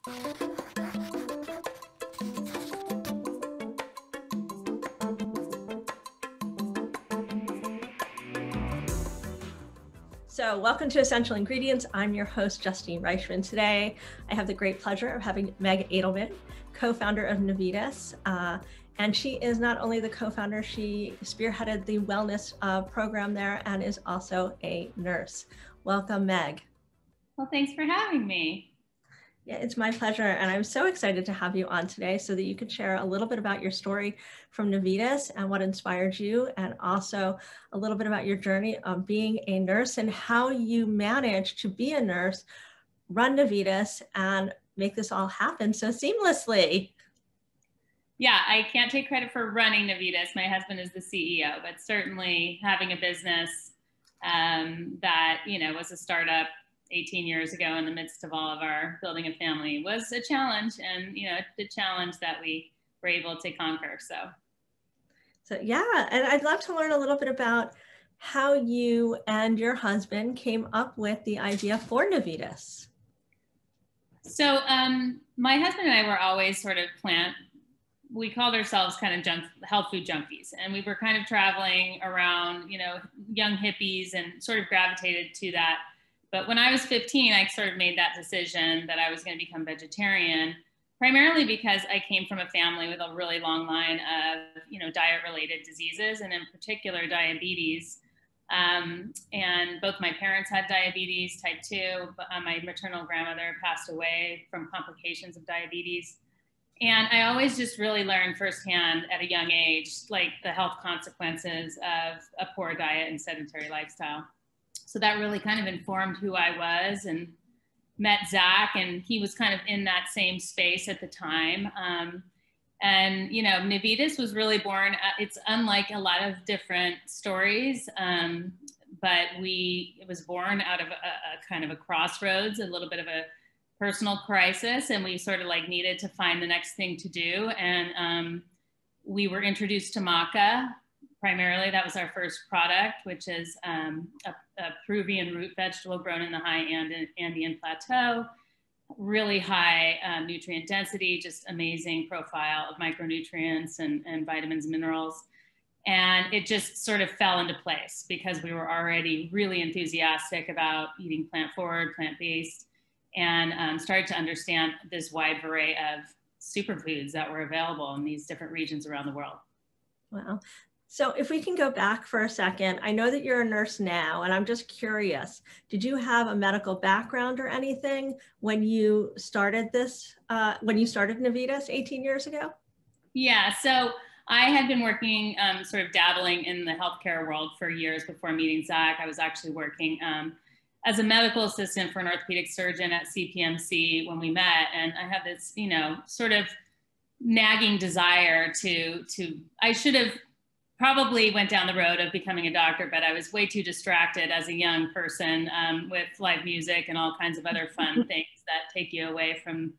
So welcome to Essential Ingredients. I'm your host, Justine Reichman. Today, I have the great pleasure of having Meghan Adelman, co-founder of Navitas. And she is not only the co-founder, she spearheaded the wellness program there and is also a nurse. Welcome, Meg. Well, thanks for having me. Yeah, it's my pleasure. And I'm so excited to have you on today so that you could share a little bit about your story from Navitas and what inspired you, and also a little bit about your journey of being a nurse and how you managed to be a nurse, run Navitas, and make this all happen so seamlessly. Yeah, I can't take credit for running Navitas. My husband is the CEO, but certainly having a business that, was a startup 18 years ago in the midst of all of our building a family was a challenge, and the challenge that we were able to conquer. So yeah, and I'd love to learn a little bit about how you and your husband came up with the idea for Navitas. So my husband and I were always sort of we called ourselves kind of health food junkies, and we were kind of traveling around, young hippies, and sort of gravitated to that. But when I was 15, I sort of made that decision that I was going to become vegetarian, primarily because I came from a family with a really long line of, diet-related diseases, and in particular diabetes. And both my parents had diabetes, type 2. My maternal grandmother passed away from complications of diabetes. And I always just really learned firsthand at a young age, like the health consequences of a poor diet and sedentary lifestyle. So that really kind of informed who I was, and met Zach, and he was kind of in that same space at the time. And, Navitas was really born, it's unlike a lot of different stories, but it was born out of a kind of a crossroads, a little bit of a personal crisis, and we sort of needed to find the next thing to do. And we were introduced to maca. Primarily, that was our first product, which is a Peruvian root vegetable grown in the high Andean plateau. Really high nutrient density, just amazing profile of micronutrients and vitamins and minerals. And it just sort of fell into place because we were already really enthusiastic about eating plant-forward, plant-based, and started to understand this wide array of superfoods that were available in these different regions around the world. Wow. So if we can go back for a second, I know that you're a nurse now, and I'm just curious, did you have a medical background or anything when you started when you started Navitas 18 years ago? Yeah, so I had been working, sort of dabbling in the healthcare world for years before meeting Zach. I was actually working as a medical assistant for an orthopedic surgeon at CPMC when we met. And I had this, sort of nagging desire I should have probably went down the road of becoming a doctor, but I was way too distracted as a young person with live music and all kinds of other fun things that take you away from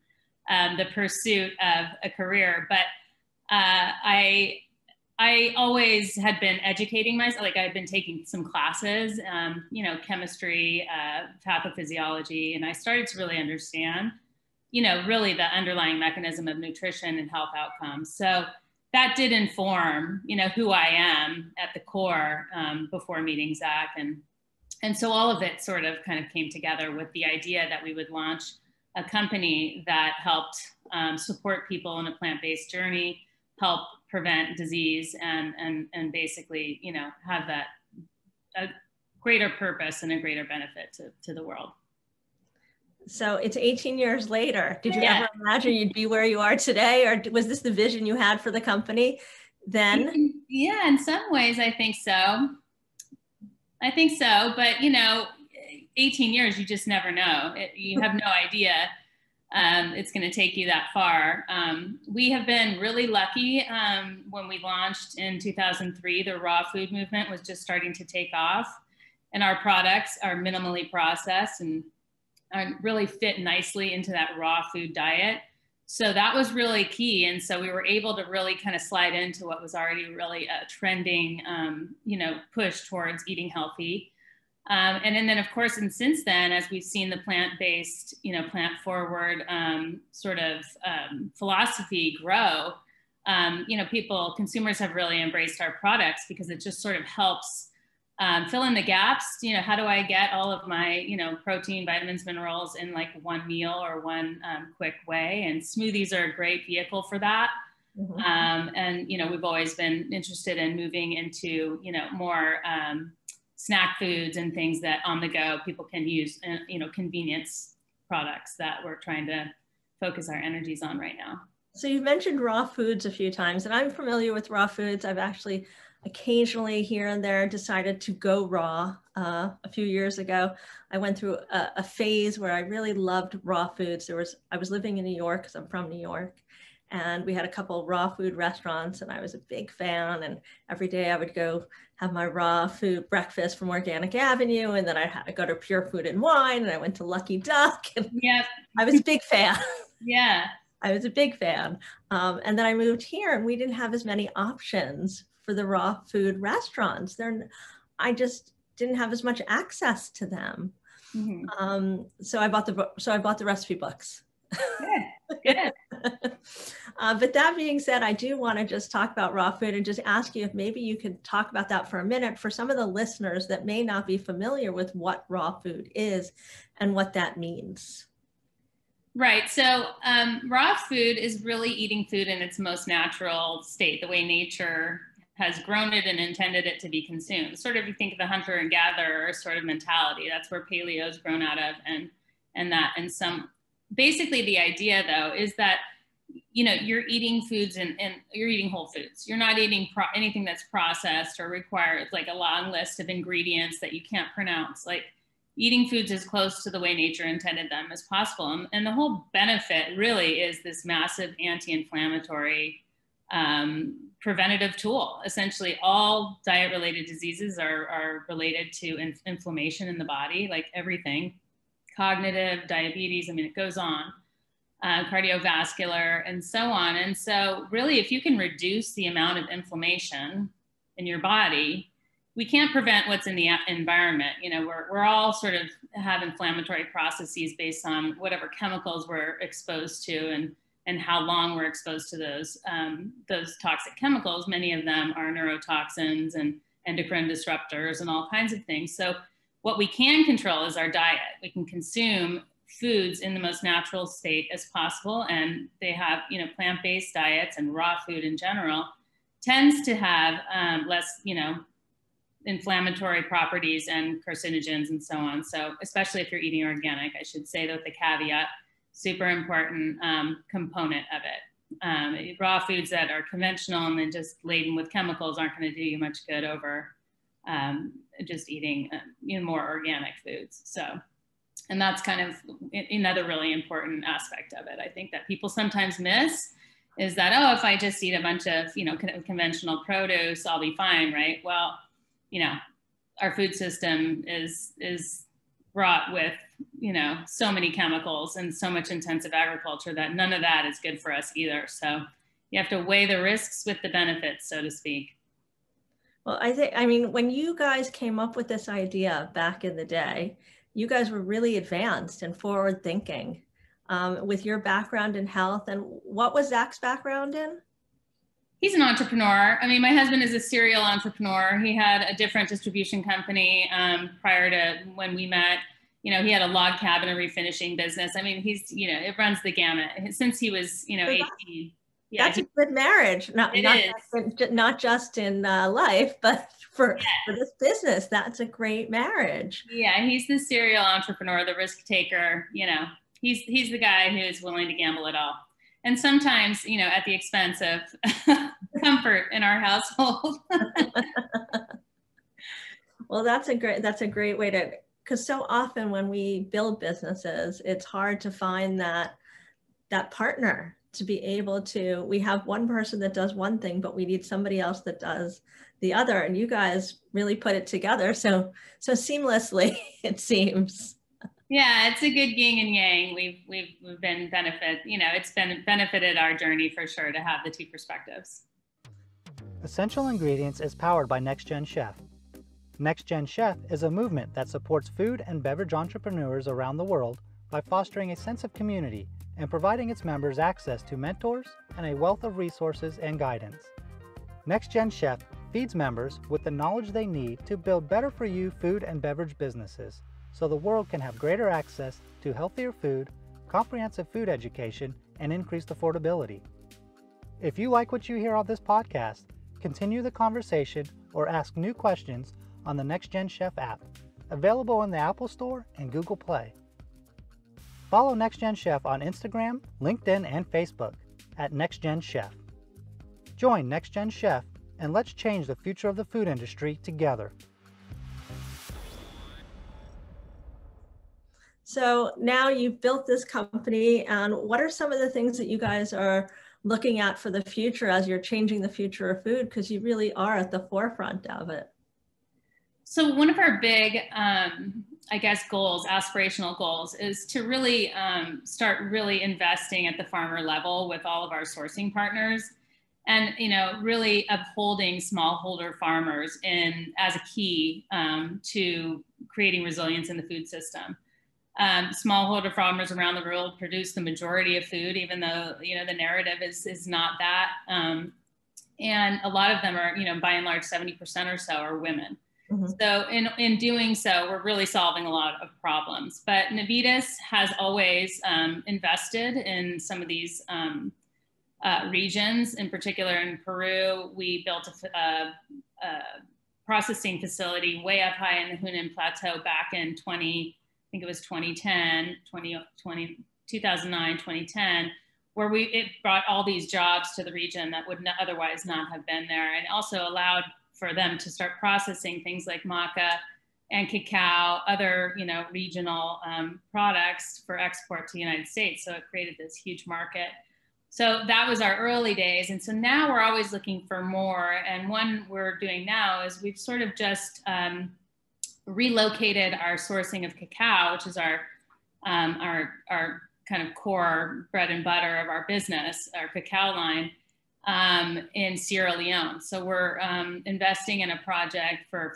the pursuit of a career. But I always had been educating myself. I had been taking some classes, chemistry, pathophysiology, and I started to really understand, really the underlying mechanism of nutrition and health outcomes. So that did inform, who I am at the core before meeting Zach. And so all of it sort of kind of came together with the idea that we would launch a company that helped support people in a plant-based journey, help prevent disease, and basically, have that a greater purpose and a greater benefit to the world. So it's 18 years later. Did you ever imagine you'd be where you are today, or was this the vision you had for the company then? Yeah, in some ways, I think so. But 18 years, you just never know. You have no idea it's going to take you that far. We have been really lucky. When we launched in 2003, the raw food movement was just starting to take off, and our products are minimally processed and really fit nicely into that raw food diet. So that was really key. And so we were able to really kind of slide into what was already really a trending, push towards eating healthy. And then of course, and since then, as we've seen the plant-based, plant forward sort of philosophy grow, consumers have really embraced our products because it just sort of helps fill in the gaps. How do I get all of my, protein, vitamins, minerals in like one meal or one quick way? And smoothies are a great vehicle for that. Mm-hmm. And, we've always been interested in moving into, more snack foods and things that on the go people can use, convenience products that we're trying to focus our energies on right now. So you've mentioned raw foods a few times, and I'm familiar with raw foods. I've actually occasionally here and there decided to go raw. A few years ago, I went through a phase where I really loved raw foods. I was living in New York because I'm from New York, and we had a couple of raw food restaurants, and I was a big fan. And every day I would go have my raw food breakfast from Organic Avenue, and then I go to Pure Food and Wine, and I went to Lucky Duck. And yeah, I was a big fan. Yeah. I was a big fan. And then I moved here and we didn't have as many options for the raw food restaurants. I just didn't have as much access to them. Mm-hmm. So I bought the recipe books. Good. But that being said, I do want to just talk about raw food and just ask you if maybe you could talk about that for a minute for some of the listeners that may not be familiar with what raw food is and what that means. Right. So raw food is really eating food in its most natural state, the way nature has grown it and intended it to be consumed. Sort of, you think of the hunter and gatherer sort of mentality. That's where paleo is grown out of, and basically the idea though is that you're eating foods and you're eating whole foods. You're not eating anything that's processed or requires like a long list of ingredients that you can't pronounce. Like, eating foods as close to the way nature intended them as possible. And the whole benefit really is this massive anti-inflammatory preventative tool. Essentially, all diet-related diseases are related to inflammation in the body, like everything, cognitive, diabetes, it goes on, cardiovascular, and so on. And so really, if you can reduce the amount of inflammation in your body, we can't prevent what's in the environment. We're all sort of have inflammatory processes based on whatever chemicals we're exposed to and how long we're exposed to those toxic chemicals. Many of them are neurotoxins and endocrine disruptors and all kinds of things. So what we can control is our diet. We can consume foods in the most natural state as possible. And they have, plant-based diets, and raw food in general tends to have less, inflammatory properties and carcinogens and so on. So especially if you're eating organic, I should say that the caveat, super important component of it. Raw foods that are conventional and then just laden with chemicals aren't going to do you much good over just eating more organic foods. So, and that's kind of another really important aspect of it. I think that people sometimes miss is that, oh, if I just eat a bunch of, conventional produce, I'll be fine, right? Well, our food system is wrought with, so many chemicals and so much intensive agriculture that none of that is good for us either. So you have to weigh the risks with the benefits, so to speak. Well, when you guys came up with this idea back in the day, you guys were really advanced and forward thinking with your background in health. And what was Zach's background in? He's an entrepreneur. My husband is a serial entrepreneur. He had a different distribution company prior to when we met. He had a log cabin and refinishing business. He's, it runs the gamut since he was, 18. Yeah, that's a good marriage. Not just in life, but for this business, that's a great marriage. Yeah, he's the serial entrepreneur, the risk taker. He's the guy who is willing to gamble it all. And sometimes, at the expense of comfort in our household. Well, that's a great way to, because so often when we build businesses, it's hard to find that partner to be able to, we have one person that does one thing, but we need somebody else that does the other. And you guys really put it together so seamlessly, it seems. Yeah, it's a good yin and yang. We've been it's been benefited our journey for sure to have the two perspectives. Essential Ingredients is powered by Next Gen Chef. Next Gen Chef is a movement that supports food and beverage entrepreneurs around the world by fostering a sense of community and providing its members access to mentors and a wealth of resources and guidance. Next Gen Chef feeds members with the knowledge they need to build better for you food and beverage businesses so the world can have greater access to healthier food, comprehensive food education, and increased affordability. If you like what you hear on this podcast, continue the conversation or ask new questions on the Next Gen Chef app, available in the Apple Store and Google Play. Follow Next Gen Chef on Instagram, LinkedIn, and Facebook at Next Gen Chef. Join Next Gen Chef and let's change the future of the food industry together. So now you've built this company, and what are some of the things that you guys are looking at for the future as you're changing the future of food? Because you really are at the forefront of it. So one of our big, I guess, goals, aspirational goals, is to really start really investing at the farmer level with all of our sourcing partners, and really upholding smallholder farmers as a key to creating resilience in the food system. Smallholder farmers around the world produce the majority of food, even though the narrative is not that, and a lot of them are by and large 70% or so are women. Mm-hmm. So in doing so, we're really solving a lot of problems. But Navitas has always invested in some of these regions. In particular, in Peru, we built a processing facility way up high in the Hunan Plateau back in 2009, 2010, where it brought all these jobs to the region that would otherwise not have been there, and also allowed for them to start processing things like maca and cacao, other regional products for export to the United States. So it created this huge market. So that was our early days. And so now we're always looking for more. And one we're doing now is we've sort of just relocated our sourcing of cacao, which is our kind of core bread and butter of our business, our cacao line, in Sierra Leone. So we're investing in a project for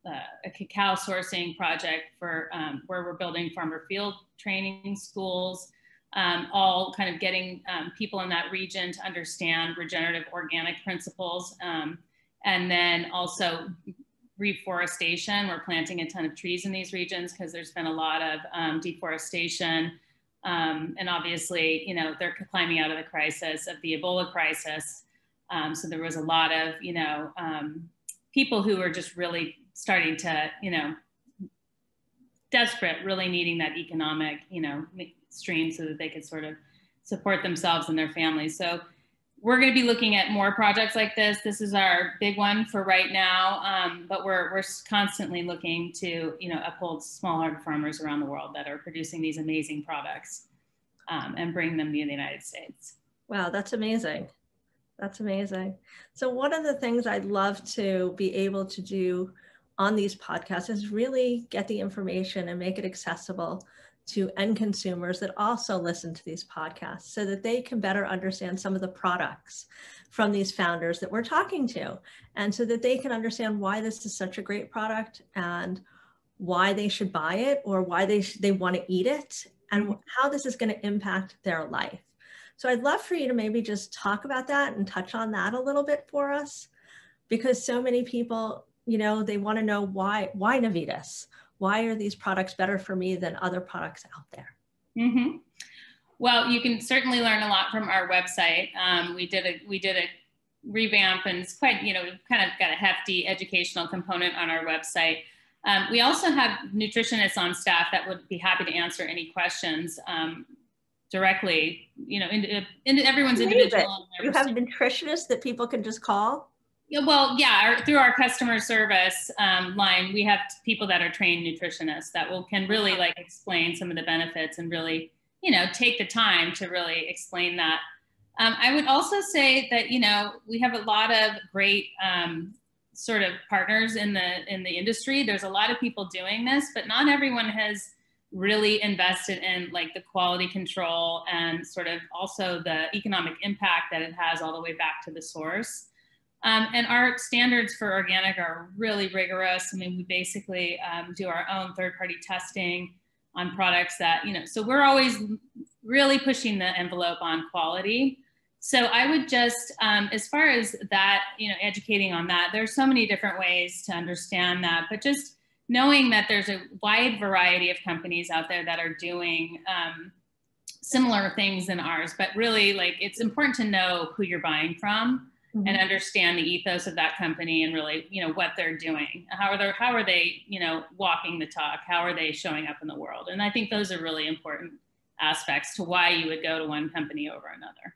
a cacao sourcing project for where we're building farmer field training schools, all kind of getting people in that region to understand regenerative organic principles, and then also reforestation. We're planting a ton of trees in these regions because there's been a lot of deforestation. And obviously, they're climbing out of the crisis of the Ebola crisis. So there was a lot of, people who were just really starting to, desperate, really needing that economic, stream so that they could sort of support themselves and their families. So we're going to be looking at more projects like this. This is our big one for right now, but we're constantly looking to uphold smallholder farmers around the world that are producing these amazing products and bring them to the United States. Wow, that's amazing. That's amazing. So one of the things I'd love to be able to do on these podcasts is really get the information and make it accessible to end consumers that also listen to these podcasts so that they can better understand some of the products from these founders that we're talking to, and so that they can understand why this is such a great product and why they should buy it, or why they want to eat it, and how this is going to impact their life. So I'd love for you to maybe just talk about that and touch on that a little bit for us, because so many people, they want to know why Navitas? Why are these products better for me than other products out there? Mm-hmm. Well, you can certainly learn a lot from our website. We did a revamp, and it's quite, we've kind of got a hefty educational component on our website. We also have nutritionists on staff that would be happy to answer any questions directly, into everyone's individual. You have nutritionists that people can just call? Well, yeah, through our customer service line, we have people that are trained nutritionists that can really explain some of the benefits and really, take the time to really explain that. I would also say that, we have a lot of great sort of partners in the industry. There's a lot of people doing this, but not everyone has really invested in the quality control and sort of also the economic impact that it has all the way back to the source. And our standards for organic are really rigorous. I mean, we basically do our own third-party testing on products that, so we're always really pushing the envelope on quality. So I would just, as far as that, educating on that, there's so many different ways to understand that, but just knowing that there's a wide variety of companies out there that are doing similar things than ours, but really, like, it's important to know who you're buying from and understand the ethos of that company and really, what they're doing. How are they, walking the talk? How are they showing up in the world? And I think those are really important aspects to why you would go to one company over another.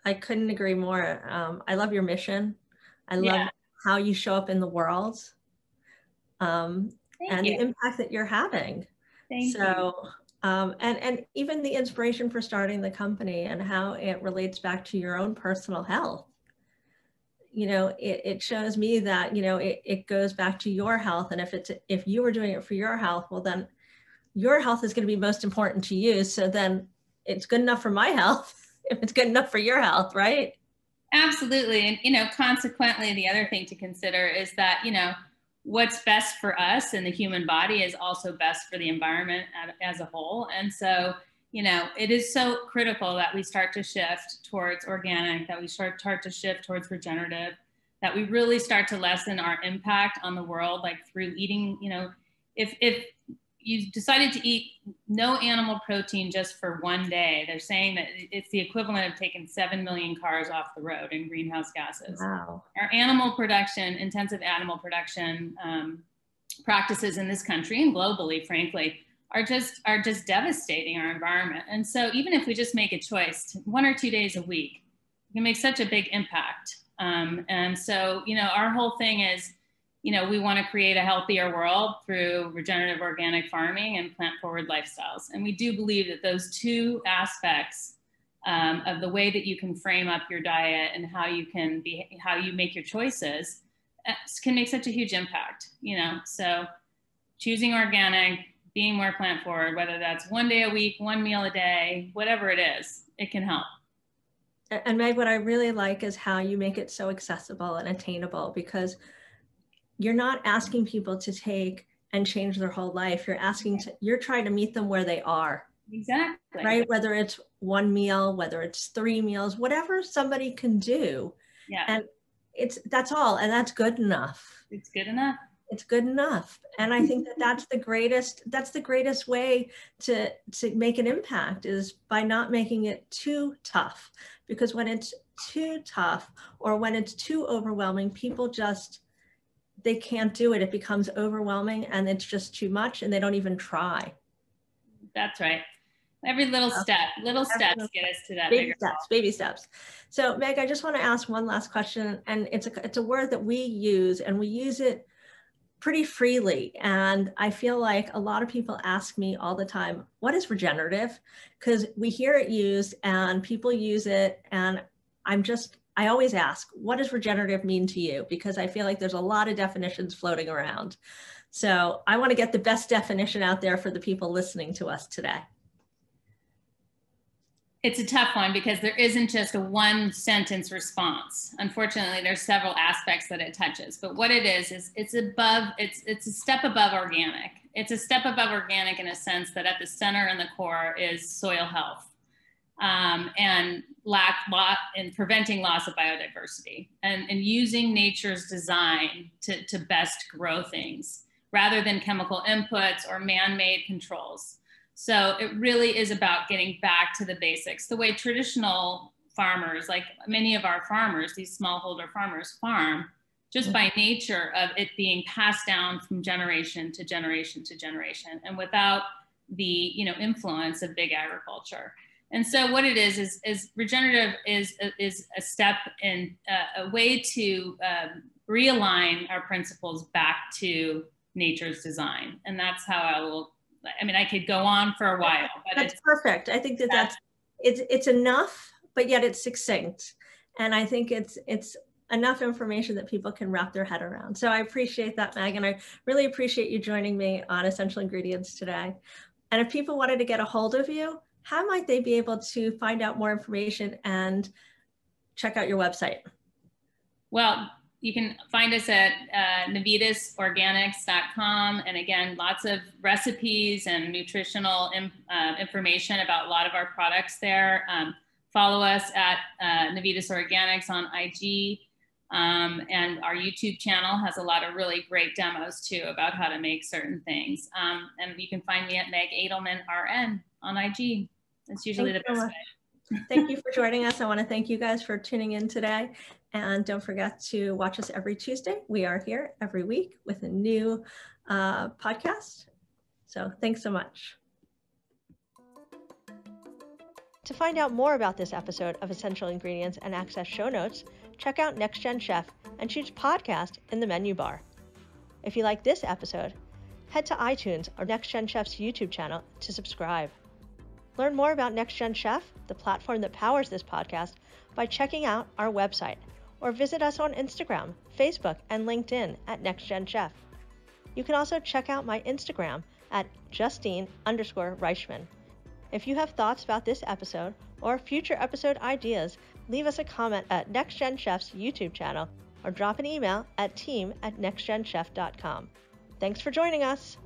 I couldn't agree more. I love your mission. I love how you show up in the world, and the impact that you're having. Thank you. And even the inspiration for starting the company and how it relates back to your own personal health. It shows me that, it goes back to your health. And if you were doing it for your health, well, then your health is going to be most important to you. So then it's good enough for my health if it's good enough for your health, right? Absolutely. And, consequently, the other thing to consider is that, what's best for us and the human body is also best for the environment as a whole. And so, it is so critical that we start to shift towards organic, that we start to shift towards regenerative, that we really start to lessen our impact on the world, like through eating, if you decided to eat no animal protein just for one day, they're saying that it's the equivalent of taking 7 million cars off the road in greenhouse gases. Wow. Our animal production, intensive animal production practices in this country and globally, frankly, are just devastating our environment. And so even if we just make a choice 1 or 2 days a week, it can make such a big impact. And so, our whole thing is, we want to create a healthier world through regenerative organic farming and plant-forward lifestyles. And we do believe that those two aspects of the way that you can frame up your diet and how you make your choices can make such a huge impact, So choosing organic, being more plant-forward, whether that's 1 day a week, 1 meal a day, whatever it is, it can help. And Meg, what I really like is how you make it so accessible and attainable, because you're not asking people to take and change their whole life. You're trying to meet them where they are. Exactly. Right? Whether it's 1 meal, whether it's 3 meals, whatever somebody can do. Yeah. And that's all. And that's good enough. It's good enough. It's good enough. And I think that's the greatest way to make an impact, is by not making it too tough. Because when it's too tough or when it's too overwhelming, people they can't do it. It becomes overwhelming and it's just too much and they don't even try. That's right. Every little steps get us to that baby steps. So Meg, I just want to ask one last question, and it's a word that we use, and we use it pretty freely. And I feel like a lot of people ask me all the time, what is regenerative? Because we hear it used and people use it. And I always ask, what does regenerative mean to you? Because I feel like there's a lot of definitions floating around. So I want to get the best definition out there for the people listening to us today. It's a tough one because there isn't just a one sentence response. Unfortunately, there's several aspects that it touches, but what it is it's a step above organic. It's a step above organic in a sense that at the center and the core is soil health and in preventing loss of biodiversity and using nature's design to best grow things rather than chemical inputs or man-made controls. So it really is about getting back to the basics, the way traditional farmers, like many of our farmers, these smallholder farmers, farm just by nature of it being passed down from generation to generation to generation, and without the influence of big agriculture. And so what it is regenerative is a step in a way to realign our principles back to nature's design, and that's how I could go on for a while, but that's perfect. I think it's enough, but yet it's succinct. And I think it's enough information that people can wrap their head around. So I appreciate that, Meg, and I really appreciate you joining me on Essential Ingredients today. And if people wanted to get a hold of you, how might they be able to find out more information and check out your website? Well, you can find us at navitasorganics.com. And again, lots of recipes and nutritional information about a lot of our products there. Follow us at Navitas Organics on IG. And our YouTube channel has a lot of really great demos too about how to make certain things. And you can find me at Meg Adelman RN on IG. That's usually the best way. Thank you for joining us. I want to thank you guys for tuning in today. And don't forget to watch us every Tuesday. We are here every week with a new podcast. So thanks so much. To find out more about this episode of Essential Ingredients and access show notes, check out Next Gen Chef and choose podcast in the menu bar. If you like this episode, head to iTunes or Next Gen Chef's YouTube channel to subscribe. Learn more about Next Gen Chef, the platform that powers this podcast, by checking out our website or visit us on Instagram, Facebook, and LinkedIn at Next Gen Chef. You can also check out my Instagram at Justine_Reichman. If you have thoughts about this episode or future episode ideas, leave us a comment at Next Gen Chef's YouTube channel or drop an email at team@nextgenchef.com. Thanks for joining us.